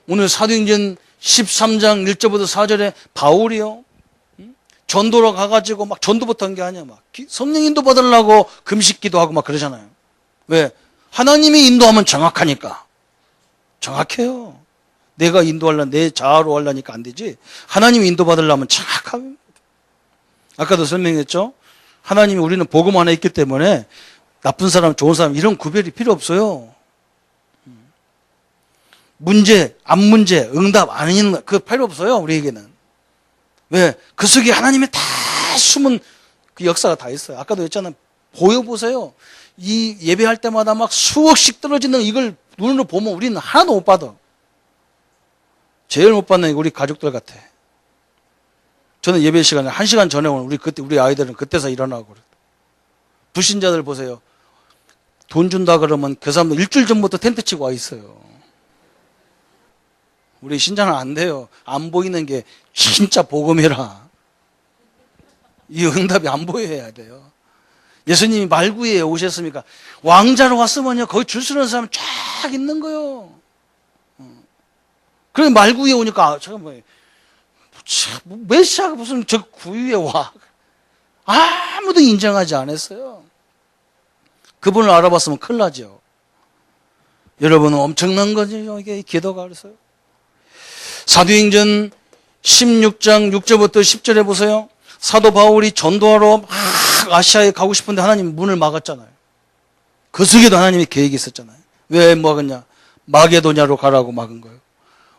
오늘 사도행전 13장 1절부터 4절에 바울이요. 전도로 가가지고 막 전도부터 한 게 아니야. 막 성령 인도 받으려고 금식 기도하고 막 그러잖아요. 왜? 하나님이 인도하면 정확하니까. 정확해요. 내가 인도하려면 내 자아로 하려니까 안 되지. 하나님이 인도 받으려면 정확하면. 아까도 설명했죠? 하나님이 우리는 복음 안에 있기 때문에 나쁜 사람, 좋은 사람 이런 구별이 필요 없어요. 문제, 안 문제, 응답, 아닌 그 필요 없어요. 우리에게는. 왜? 그 속에 하나님의 다 숨은 그 역사가 다 있어요. 아까도 했잖아요. 보여보세요. 이 예배할 때마다 막 수억씩 떨어지는 이걸 눈으로 보면 우리는 하나도 못 받아. 제일 못 받는 게 우리 가족들 같아. 저는 예배 시간에 1시간 전에 오는 우리 아이들은 그때서 일어나고 그래요. 불신자들 보세요. 돈 준다 그러면 그 사람들 일주일 전부터 텐트 치고 와 있어요. 우리 신자는 안 돼요. 안 보이는 게 진짜 복음이라. 이 응답이 안 보여야 돼요. 예수님이 말구에 오셨습니까? 왕자로 왔으면요, 거기 줄 서는 사람 쫙 있는 거요. 그래, 말구에 오니까, 잠깐만, 메시아가 무슨 저 구유에 와. 아무도 인정하지 않았어요. 그분을 알아봤으면 큰일 나죠. 여러분은 엄청난 거죠, 이게 기도가 그래서요. 사도행전 16장 6절부터 10절에 보세요. 사도 바울이 전도하러 막 아시아에 가고 싶은데 하나님 문을 막았잖아요. 그 속에도 하나님의 계획이 있었잖아요. 왜 막았냐? 마게도냐로 가라고 막은 거예요.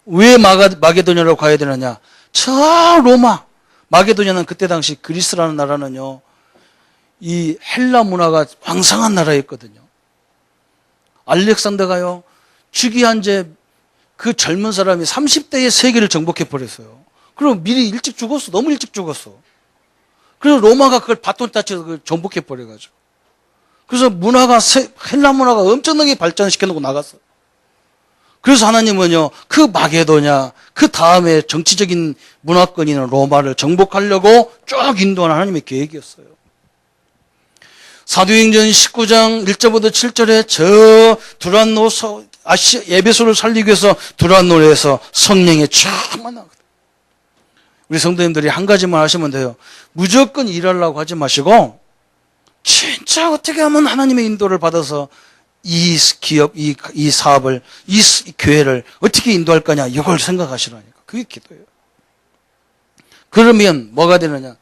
왜 마게도냐로 가야 되느냐? 저 로마. 마게도냐는 그때 당시 그리스라는 나라는요, 이 헬라 문화가 왕성한 나라였거든요. 알렉산더가요, 즉위한 지 그 젊은 사람이 30대에 세계를 정복해 버렸어요. 그럼 미리 일찍 죽었어. 너무 일찍 죽었어. 그래서 로마가 그걸 바톤 타치로 정복해 버려가지고. 그래서 헬라 문화가 엄청나게 발전시켜 놓고 나갔어. 그래서 하나님은요, 그 마게도냐, 그 다음에 정치적인 문화권이 있는 로마를 정복하려고 쭉 인도하는 하나님의 계획이었어요. 사도행전 19장 1절부터 7절에 저 두란노서 에베소를 살리기 위해서 두란노에서 성령의 충만하거든. 우리 성도님들이 한 가지만 하시면 돼요. 무조건 일하려고 하지 마시고 진짜 어떻게 하면 하나님의 인도를 받아서 이 기업, 이 사업을, 이 교회를 어떻게 인도할 거냐, 이걸 생각하시라니까. 그게 기도예요. 그러면 뭐가 되느냐?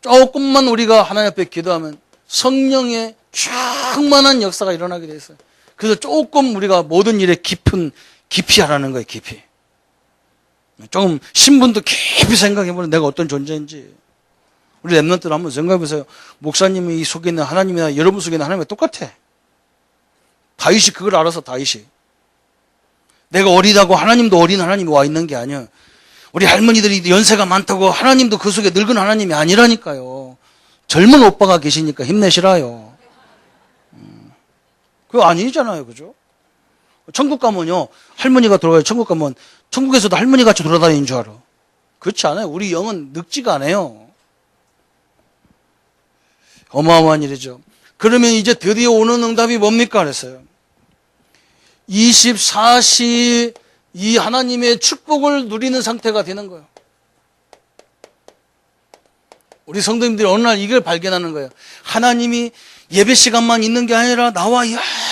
조금만 우리가 하나님 앞에 기도하면 성령의 충만한 역사가 일어나게 돼 있어요. 그래서 조금 우리가 모든 일에 깊이 하라는 거예요, 깊이. 조금 신분도 깊이 생각해보면 내가 어떤 존재인지. 우리 랩런트를 한번 생각해보세요. 목사님이 이 속에 있는 하나님이나 여러분 속에 있는 하나님과 똑같아. 다윗이 그걸 알아서 다윗이. 내가 어리다고 하나님도 어린 하나님이 와 있는 게 아니야. 우리 할머니들이 연세가 많다고 하나님도 그 속에 늙은 하나님이 아니라니까요. 젊은 오빠가 계시니까 힘내시라요. 그거 아니잖아요. 그죠? 천국 가면요, 할머니가 돌아가요. 천국 가면 천국에서도 할머니 같이 돌아다니는 줄 알아. 그렇지 않아요. 우리 영은 늙지가 않아요. 어마어마한 일이죠. 그러면 이제 드디어 오는 응답이 뭡니까? 그랬어요. 24시 이 하나님의 축복을 누리는 상태가 되는 거예요. 우리 성도님들이 어느 날 이걸 발견하는 거예요. 하나님이 예배 시간만 있는 게 아니라 나와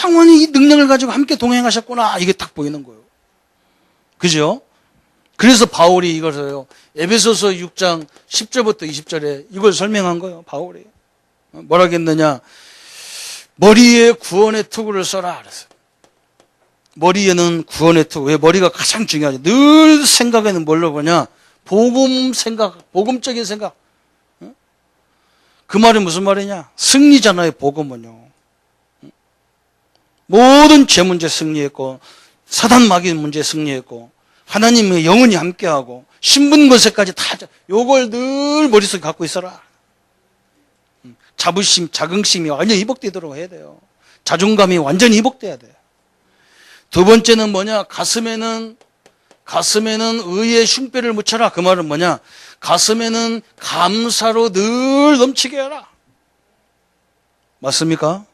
영원히 이 능력을 가지고 함께 동행하셨구나. 이게 딱 보이는 거예요. 그죠? 그래서 바울이 이것을요, 에베소서 6장 10절부터 20절에 이걸 설명한 거예요. 바울이. 뭐라 했느냐? 머리에 구원의 투구를 써라. 그랬어요. 머리에는 구원의 투구. 왜? 머리가 가장 중요하죠. 늘 생각에는 뭘로 보냐? 복음적인 생각. 그 말이 무슨 말이냐? 승리잖아요, 복음은요. 모든 죄 문제 승리했고, 사단 마귀 문제 승리했고, 하나님의 영혼이 함께하고, 신분 권세까지 다, 요걸 늘 머릿속에 갖고 있어라. 자부심, 자긍심이 완전히 이복되도록 해야 돼요. 자존감이 완전히 이복돼야 돼요. 두 번째는 뭐냐? 가슴에는 의의 흉배를 묻혀라. 그 말은 뭐냐? 가슴에는 감사로 늘 넘치게 해라. 맞습니까?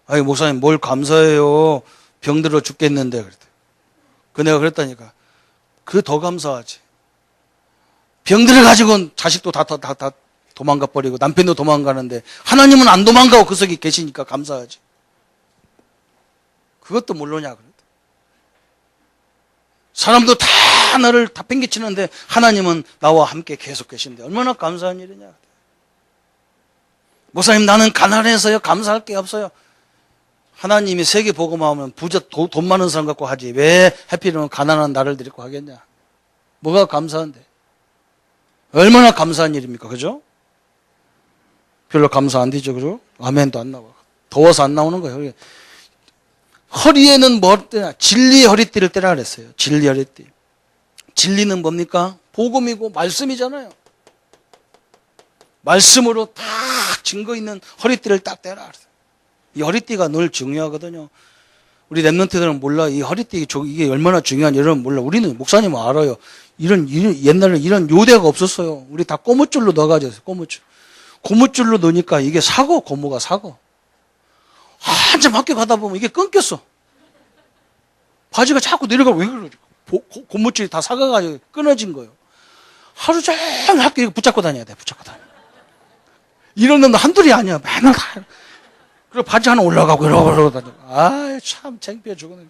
아니, 목사님, 뭘 감사해요? 병들어 죽겠는데. 그 내가 그랬다니까. 그 더 감사하지. 병들어 가지고는 자식도 다 도망가 버리고 남편도 도망가는데 하나님은 안 도망가고 그 속에 계시니까 감사하지. 그것도 모르냐. 사람도 다 나를 다 팽개치는데 하나님은 나와 함께 계속 계신데 얼마나 감사한 일이냐. 목사님, 나는 가난해서요. 감사할 게 없어요. 하나님이 세계 복음하면 부자 돈 많은 사람 갖고 하지. 왜 하필이면 가난한 나를 데리고 하겠냐. 뭐가 감사한데. 얼마나 감사한 일입니까? 그죠? 별로 감사 안 되죠. 그죠? 아멘도 안 나와. 더워서 안 나오는 거예요. 허리에는 뭐 떼냐? 진리의 허리띠를 떼라 그랬어요. 진리 허리띠. 진리는 뭡니까? 복음이고 말씀이잖아요. 말씀으로 딱 증거 있는 허리띠를 딱 떼라 그랬어요. 이 허리띠가 늘 중요하거든요. 우리 랩런트들은 몰라. 이 허리띠 이게 얼마나 중요한지 여러분 몰라. 우리는 목사님은 알아요. 옛날에 이런 요대가 없었어요. 우리 다 고무줄로 넣어가지고 고무줄. 고무줄로 넣으니까 이게 고무가 사고. 한참 학교 가다 보면 이게 끊겼어. 바지가 자꾸 내려가고 왜 그러지? 고무줄이 다 사가가지고 끊어진 거예요. 하루 종일 학교 이거 붙잡고 다녀야 돼. 붙잡고 다녀. 이런 놈도 한둘이 아니야. 맨날 다. 그리고 바지 하나 올라가고 이러고 다녀. 아이, 참 창피해 죽었네.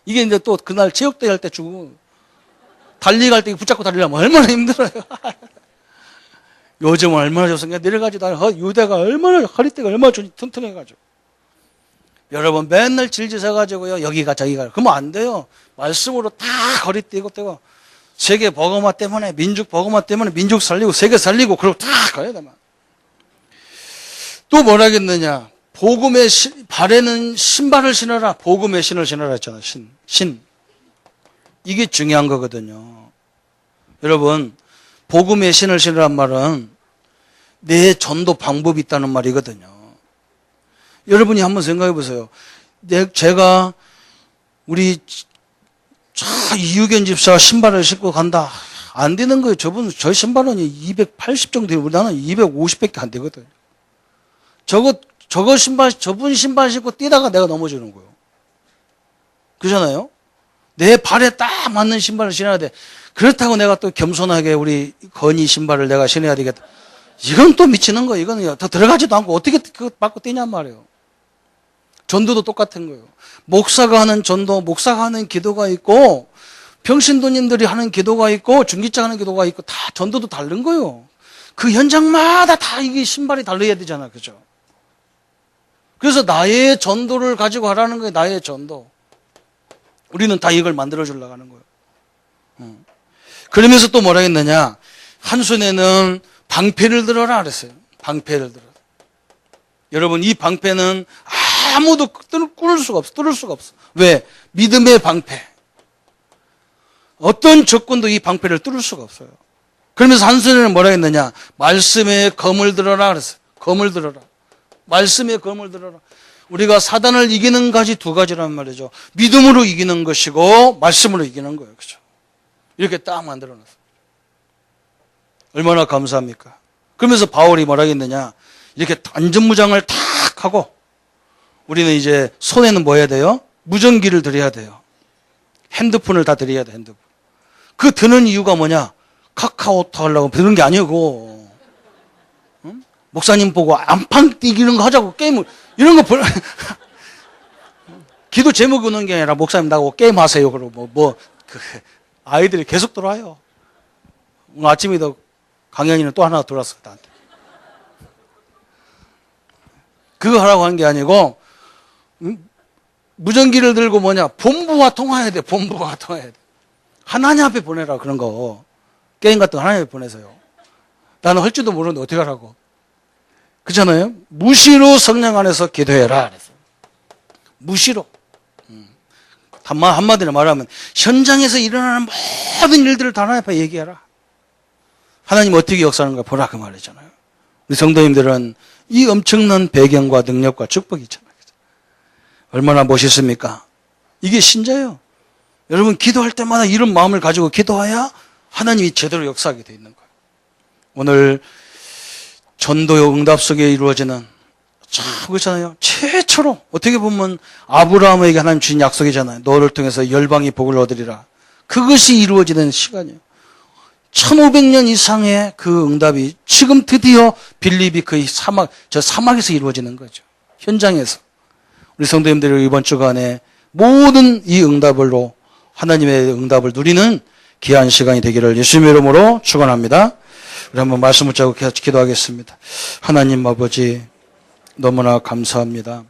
이게 이제 또 그날 체육대회 할 때 주고 달리기 갈 때 붙잡고 달리려면 얼마나 힘들어요. 요즘은 얼마나 좋습니까? 내려가지도 않아요. 유대가 얼마나, 허리띠가 얼마나 튼튼해가지고. 여러분, 맨날 질질 서가지고요. 여기가 저기가. 그러면 안 돼요. 말씀으로 다 허리띠고 떼고. 세계 복음화 때문에, 민족 복음화 때문에 민족 살리고, 세계 살리고, 그러고 다 가야 돼. 또 뭐라 하겠느냐. 복음의 발에는 신발을 신어라. 복음의 신을 신어라 했잖아. 신. 이게 중요한 거거든요. 여러분, 복음의 신을 신으란 말은 내 전도 방법이 있다는 말이거든요. 여러분이 한번 생각해 보세요. 제가 우리 이유견 집사 신발을 신고 간다. 안 되는 거예요. 저 신발은 280 정도 되고 나는 250밖에 안 되거든요. 저분 신발 신고 뛰다가 내가 넘어지는 거예요. 그렇잖아요? 내 발에 딱 맞는 신발을 신어야 돼. 그렇다고 내가 또 겸손하게 우리 건이 신발을 내가 신어야 되겠다. 이건 또 미치는 거예요. 이거는 더 들어가지도 않고 어떻게 그거 받고 뛰냔 말이에요. 전도도 똑같은 거예요. 목사가 하는 전도, 목사가 하는 기도가 있고, 평신도님들이 하는 기도가 있고, 중기자 하는 기도가 있고, 다 전도도 다른 거예요. 그 현장마다 다 이게 신발이 달라야 되잖아. 그죠? 그래서 나의 전도를 가지고 하라는 거예요. 나의 전도. 우리는 다 이걸 만들어 주려고 하는 거예요. 그러면서 또 뭐라 했느냐. 한 손에는 방패를 들어라 그랬어요. 방패를 들어라. 여러분, 이 방패는 아무도 뚫을 수가 없어. 왜? 믿음의 방패. 어떤 조건도 이 방패를 뚫을 수가 없어요. 그러면서 한 손에는 뭐라 했느냐. 말씀의 검을 들어라 그랬어요. 검을 들어라. 말씀의 검을 들어라. 우리가 사단을 이기는 것이 두 가지란 말이죠. 믿음으로 이기는 것이고 말씀으로 이기는 거예요. 그렇죠? 이렇게 딱 만들어놨어요. 얼마나 감사합니까? 그러면서 바울이 뭐라 했느냐. 이렇게 안전무장을 탁 하고 우리는 이제 손에는 뭐 해야 돼요? 무전기를 드려야 돼요. 핸드폰을 다 드려야 돼. 핸드폰. 그 드는 이유가 뭐냐? 카카오톡 하려고 드는 게 아니고 목사님 보고 안방 뛰기 이런 거 하자고 게임을 이런 거 기도 제목 넣는 게 아니라 목사님 나하고 게임 하세요. 그러고 아이들이 계속 들어와요. 오늘 아침에도 강연이는 또 하나 들어왔어. 나한테. 그거 하라고 한 게 아니고 무전기를 들고 본부와 통화해야 돼. 본부와 통화해야 돼. 하나님 앞에 보내라 그런 거. 게임 같은 거 하나님 앞에 보내세요. 나는 할 줄도 모르는데 어떻게 하라고. 그렇잖아요. 무시로 성령 안에서 기도해라. 무시로. 한마디로 말하면 현장에서 일어나는 모든 일들을 다 하나님 앞에 얘기해라. 하나님 어떻게 역사하는가 보라 그 말이잖아요. 우리 성도님들은 이 엄청난 배경과 능력과 축복이 있잖아요. 얼마나 멋있습니까? 이게 신자예요. 여러분 기도할 때마다 이런 마음을 가지고 기도해야 하나님이 제대로 역사하게 돼 있는 거예요. 오늘 전도의 응답 속에 이루어지는 참 그렇잖아요. 최초로 어떻게 보면 아브라함에게 하나님 주신 약속이잖아요. 너를 통해서 열방이 복을 얻으리라. 그것이 이루어지는 시간이에요. 1500년 이상의 그 응답이 지금 드디어 빌립이 그 사막에서 이루어지는 거죠. 현장에서. 우리 성도님들이 이번 주간에 모든 이 응답으로 하나님의 응답을 누리는 귀한 시간이 되기를 예수님의 이름으로 축원합니다. 우리 한번 말씀 붙잡고 기도하겠습니다. 하나님 아버지 너무나 감사합니다.